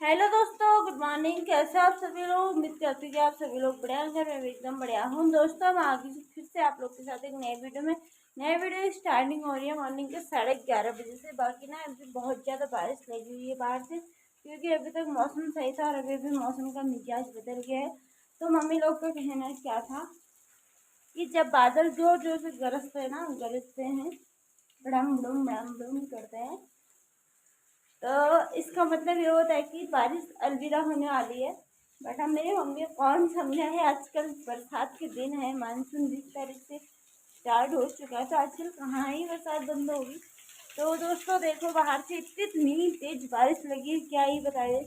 Hello दोस्तों, good morning. कैसे आप सभी लोग? उम्मीद करती हूँ कि आप सभी लोग बढ़िया हैं। घर में भी एकदम बढ़िया हूँ। दोस्तों, हम आगे फिर से आप लोग के साथ एक नए वीडियो में नए वीडियो स्टार्टिंग हो रही है मॉर्निंग के 11:30 बजे से। बाकी ना अभी बहुत ज़्यादा बारिश लगी हुई है बाहर से, क्योंकि अभी तक मौसम सही था और अभी भी मौसम का मिजाज बदल गया है। तो मम्मी लोग का कहना क्या था कि जब बादल जोर जोर से गरजते हैं, बड़म बड़म बड़म बड़म करते हैं, तो इसका मतलब ये होता है कि बारिश अलविदा होने वाली है। बट हम मेरी मम्मी कौन समझा है, आजकल बरसात के दिन है, मानसून 20 तारीख से स्टार्ट हो चुका है, तो आजकल कहाँ ही बरसात बंद होगी। तो दोस्तों देखो, बाहर से इतनी तेज बारिश लगी है, क्या ही बताए।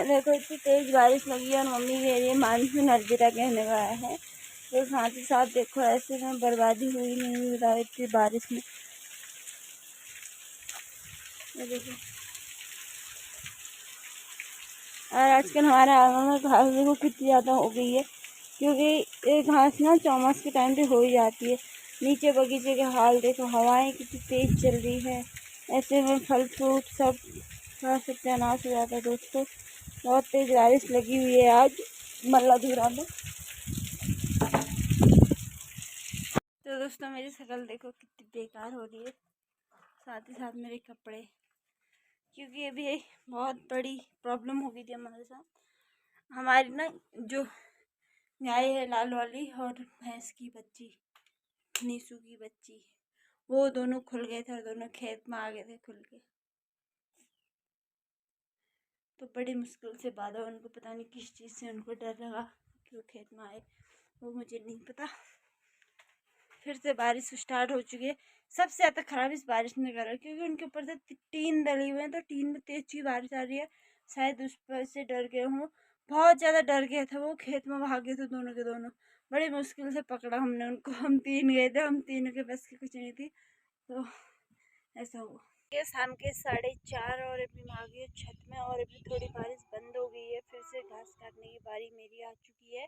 देखो इतनी तेज बारिश लगी है और मम्मी कह रही है मानसून अलविदा कहने वाला है। तो साथ ही साथ देखो ऐसे में बर्बादी हुई नहीं हुई बताओ इतनी बारिश में। देखो, और आजकल हमारे आंगन में घास देखो कितनी ज़्यादा हो गई है, क्योंकि ये घास ना चौमास के टाइम पे हो ही जाती है। नीचे बगीचे के हाल देखो, हवाएं कितनी तेज चल रही है, ऐसे में फल फ्रूट सब का सत्यानाश हो जाता है। दोस्तों बहुत तेज बारिश लगी हुई है आज मल्लाधुरा में। तो दोस्तों मेरी शक्ल देखो कितनी बेकार हो रही है, साथ ही साथ मेरे कपड़े, क्योंकि अभी बहुत बड़ी प्रॉब्लम हो गई थी हमारे साथ। हमारी ना जो गाय है लाल वाली और भैंस की बच्ची, नीसू की बच्ची, वो दोनों खुल गए थे और दोनों खेत में आ गए थे खुल के। तो बड़ी मुश्किल से बाधा, उनको पता नहीं किस चीज़ से उनको डर लगा कि वो खेत में आए, वो मुझे नहीं पता। फिर से बारिश स्टार्ट हो चुकी है। सबसे ज़्यादा खराब इस बारिश में कर रहा है, क्योंकि उनके ऊपर से टीन डली हुए हैं, तो टीन में तेज की बारिश आ रही है, शायद उस पर से डर गए हों। बहुत ज़्यादा डर गए थे, वो खेत में भाग गए थे दोनों के दोनों। बड़ी मुश्किल से पकड़ा हमने उनको, हम 3 गए थे, हम तीनों के बस की कुछ नहीं थी। तो ऐसा हुआ। ये शाम के 4:30 और अभी मैं आ गई छत में, और अभी थोड़ी बारिश बंद हो गई है। फिर से घास काटने की बारी मेरी आ चुकी है।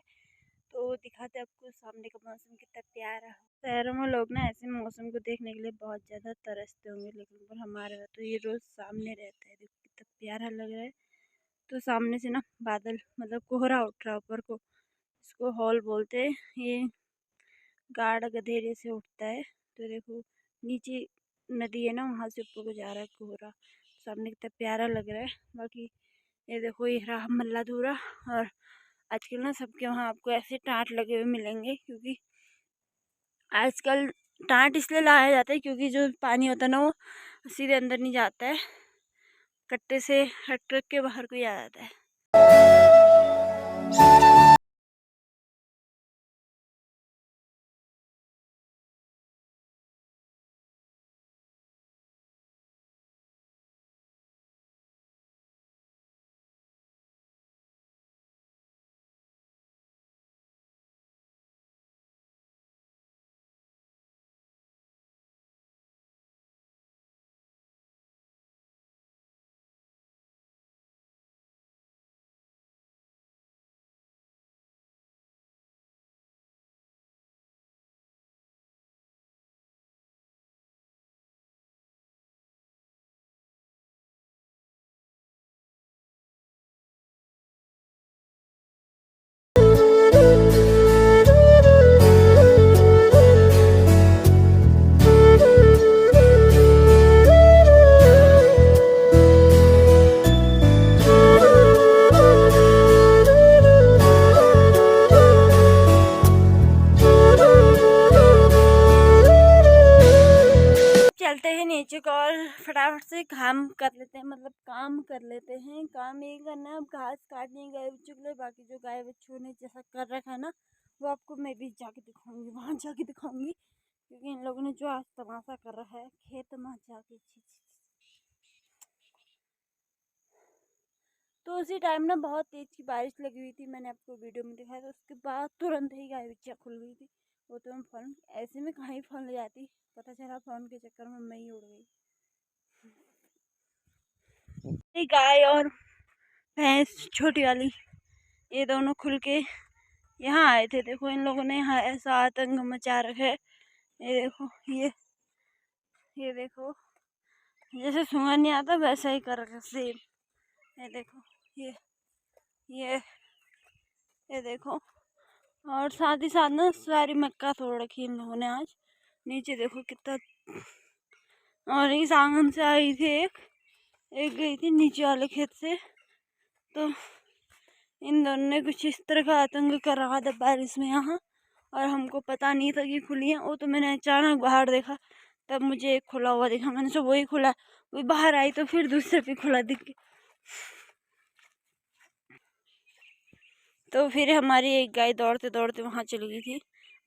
तो दिखाते आपको सामने का मौसम कितना प्यारा है। शहरों में लोग ना ऐसे मौसम को देखने के लिए बहुत ज़्यादा तरसते होंगे, लेकिन पर हमारे यहाँ तो ये रोज़ सामने रहता है। देखो कितना प्यारा लग रहा है। तो सामने से ना बादल मतलब कोहरा उठ रहा है ऊपर को, इसको हॉल बोलते हैं। ये गाढ़ गधेरे से उठता है। तो देखो नीचे नदी है ना, वहाँ से ऊपर को जा रहा है कोहरा, सामने कितना प्यारा लग रहा है। बाकी ये देखो, ये रहा मल्लाधुरा। और आजकल ना सबके वहाँ आपको ऐसे टाट लगे हुए मिलेंगे, क्योंकि आजकल टाट इसलिए लाया जाता है क्योंकि जो पानी होता है ना, वो सीधे अंदर नहीं जाता है, कट्टे से हट के बाहर को ही आ जाता है। चलते हैं नीचे को और फटाफट से काम कर लेते हैं, मतलब काम कर लेते हैं। काम यही करना है, अब घास काटनी गाय बच्चों के लिए। बाकी जो गाय बच्चों ने जैसा कर रखा है ना, वो आपको मैं भी जाके दिखाऊंगी, वहाँ जाके दिखाऊंगी, क्योंकि इन लोगों ने जो आज तमाशा कर रखा है खेत में जाके। तो उसी टाइम ना बहुत तेज की बारिश लगी हुई थी, मैंने आपको वीडियो में दिखाया था। उसके बाद तुरंत ही गाय बच्चियाँ खुल गई थी। वो तो मैं फ़ोन ऐसे में कहीं फ़ोन ले जाती, पता चला फ़ोन के चक्कर में मैं ही उड़ गई। गाय और भैंस छोटी वाली, ये दोनों खुल के यहाँ आए थे। देखो इन लोगों ने यहाँ ऐसा आतंक मचा रखा है। ये देखो, ये देखो, जैसे सूंघा नहीं आता वैसा ही कर रखा सेम। ये देखो, ये ये ये देखो। और साथ ही साथ ना सारी मक्का तोड़ रखी इन लोगों ने आज। नीचे देखो कितना। और इस आंगन से आई थी एक गई थी नीचे वाले खेत से। तो इन दोनों ने कुछ इस तरह का आतंक कर रखा था बारिश में यहाँ, और हमको पता नहीं था कि खुली है। वो तो मैंने अचानक बाहर देखा, तब मुझे एक खुला हुआ दिखा। मैंने सोचा वही खुला, वही बाहर आई तो फिर दूसरे पे खुला दिख गया। तो फिर हमारी एक गाय दौड़ते दौड़ते वहाँ चली गई थी।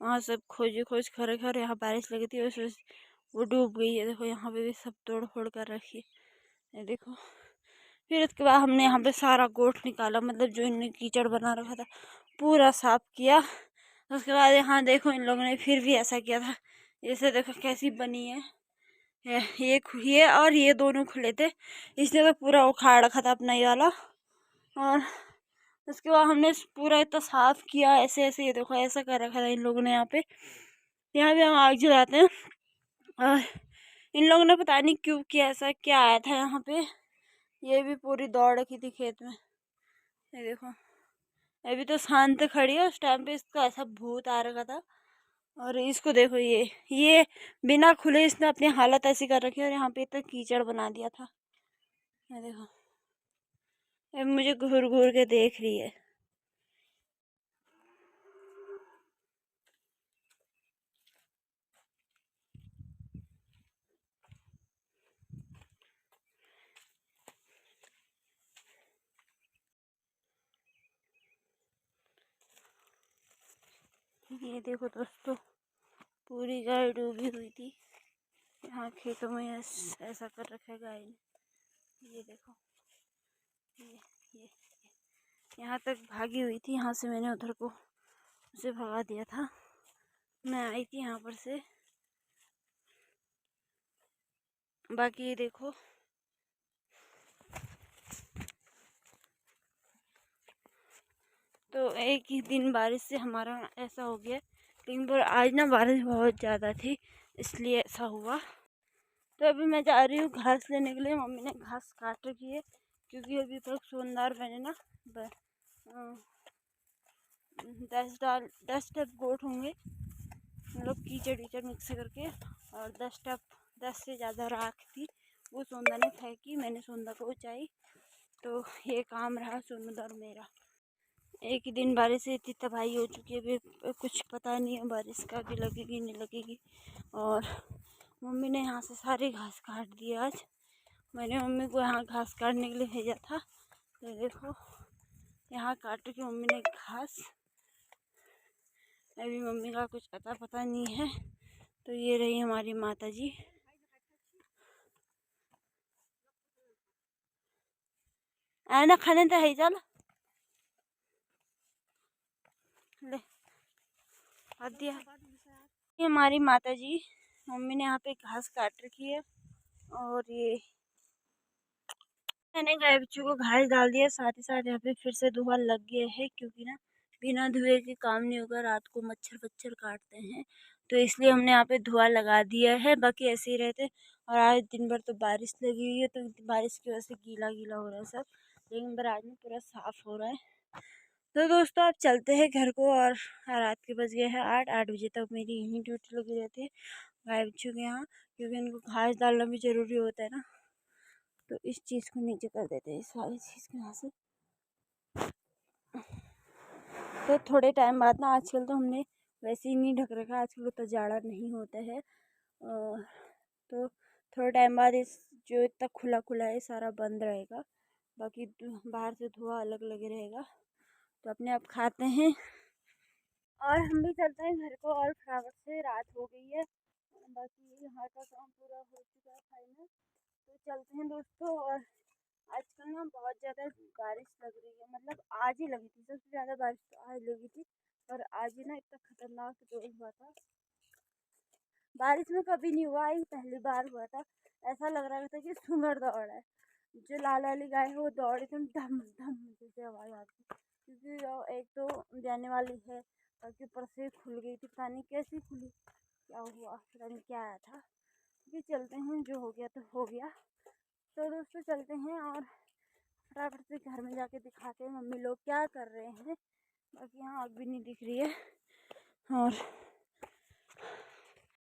वहाँ सब खोज खरे खर, यहाँ बारिश लगी थी और वो डूब गई है। देखो यहाँ पे भी सब तोड़ फोड़ कर रखी है, देखो। फिर उसके बाद हमने यहाँ पे सारा गोठ निकाला, मतलब जो इनने कीचड़ बना रखा था पूरा साफ किया। उसके बाद यहाँ देखो इन लोगों ने फिर भी ऐसा किया था, जैसे देखो कैसी बनी है। ये और ये दोनों खुले थे, इसने तो पूरा उखाड़ रखा था अपना ये वाला। और उसके बाद हमने पूरा इतना साफ किया ऐसे ऐसे। ये देखो ऐसा कर रखा था इन लोगों ने। यहाँ पे हम आग जलाते हैं, और इन लोगों ने पता नहीं क्यों किया ऐसा, क्या आया था यहाँ पे। ये भी पूरी दौड़ रखी थी खेत में। ये देखो अभी तो शांत खड़ी है, उस टाइम पे इसका ऐसा भूत आ रखा था। और इसको देखो, ये बिना खुले इसने अपनी हालत ऐसी कर रखी है, और यहाँ पे इतना कीचड़ बना दिया था। ये देखो अभी मुझे घूर घूर के देख रही है। ये देखो दोस्तों, पूरी गाय डूबी हुई थी। यहाँ खेतों में ऐसा कर रखा है गाय ने। ये देखो, ये यहाँ तक भागी हुई थी। यहाँ से मैंने उधर को उसे भगा दिया था। मैं आई थी यहाँ पर से। बाकी ये देखो, तो एक ही दिन बारिश से हमारा ऐसा हो गया। लेकिन पर आज ना बारिश बहुत ज़्यादा थी, इसलिए ऐसा हुआ। तो अभी मैं जा रही हूँ घास लेने के लिए। मम्मी ने घास काट रखी है, क्योंकि अभी तक सोनदार मैंने ना 10 टब गोट होंगे, मतलब कीचड़ कीचड़ मिक्स करके। और 10 से ज़्यादा राख थी, वो सोनदा ने फेंकी, मैंने सोनदा को ऊँचाई। तो ये काम रहा सोनदा और मेरा। एक ही दिन बारिश से इतनी तबाही हो चुकी है, अभी कुछ पता नहीं है बारिश का भी लगेगी नहीं लगेगी। और मम्मी ने यहाँ से सारी घास काट दी आज। मैंने मम्मी को यहाँ घास काटने के लिए भेजा था। तो देखो यहाँ काट के मम्मी ने घास। अभी मम्मी का कुछ पता नहीं है। तो ये रही हमारी माता जी। आना खाने तो है, चल ले आ दिया। ये हमारी माता जी, मम्मी ने यहाँ पे घास काट रखी है। और ये मैंने गाय बच्चों को घास डाल दिया। साथ ही साथ यहाँ पे फिर से धुआं लग गया है, क्योंकि ना बिना धुएं के काम नहीं होगा। रात को मच्छर वच्छर काटते हैं, तो इसलिए हमने यहाँ पे धुआं लगा दिया है। बाकी ऐसे ही रहते। और आज दिन भर तो बारिश लगी हुई है, तो बारिश की वजह से गीला गीला हो रहा है सब। लेकिन पर आज में पूरा साफ हो रहा है। तो दोस्तों आप चलते हैं घर को। और रात के बज गए हैं 8 बजे तक मेरी यहीं ड्यूटी लगी रहती है गाय बच्चों के यहाँ, क्योंकि उनको घास डालना भी ज़रूरी होता है ना। तो इस चीज़ को नीचे कर देते हैं, इस वाली चीज़ को यहाँ से। तो थोड़े टाइम बाद ना, आजकल तो हमने वैसे ही नहीं ढक रखा, आजकल उतना जाड़ा नहीं होता है। तो थोड़े टाइम बाद इस जो इतना खुला खुला है सारा बंद रहेगा। बाकी बाहर से धुआं अलग लगे रहेगा। तो अपने आप खाते हैं, और हम भी चलते हैं घर को। और फटाफट से रात हो गई है। बाकी यहाँ का काम पूरा हो चुका है फाइनल। तो चलते हैं दोस्तों। और आजकल ना बहुत ज़्यादा बारिश लग रही है, मतलब आज ही लगी थी सबसे ज़्यादा बारिश, तो आज लगी थी। और आज ही ना इतना खतरनाक दौर हुआ था, बारिश में कभी नहीं हुआ, ही पहली बार हुआ था। ऐसा लग रहा था कि सुंदर दौड़ है। जो लाल वाली गाय है वो दौड़ एकदम धम धम जैसे आवाज़ आती, क्योंकि एक तो जाने वाली है, बाकी ऊपर से खुल गई थी, पता नहीं कैसी खुली, क्या हुआ पता नहीं क्या आया था। ये चलते हैं, जो हो गया तो हो गया। तो दोस्तों चलते हैं। और फटाफट से घर में जाके दिखाते हैं मम्मी लोग क्या कर रहे हैं। बाकी यहाँ आग भी नहीं दिख रही है और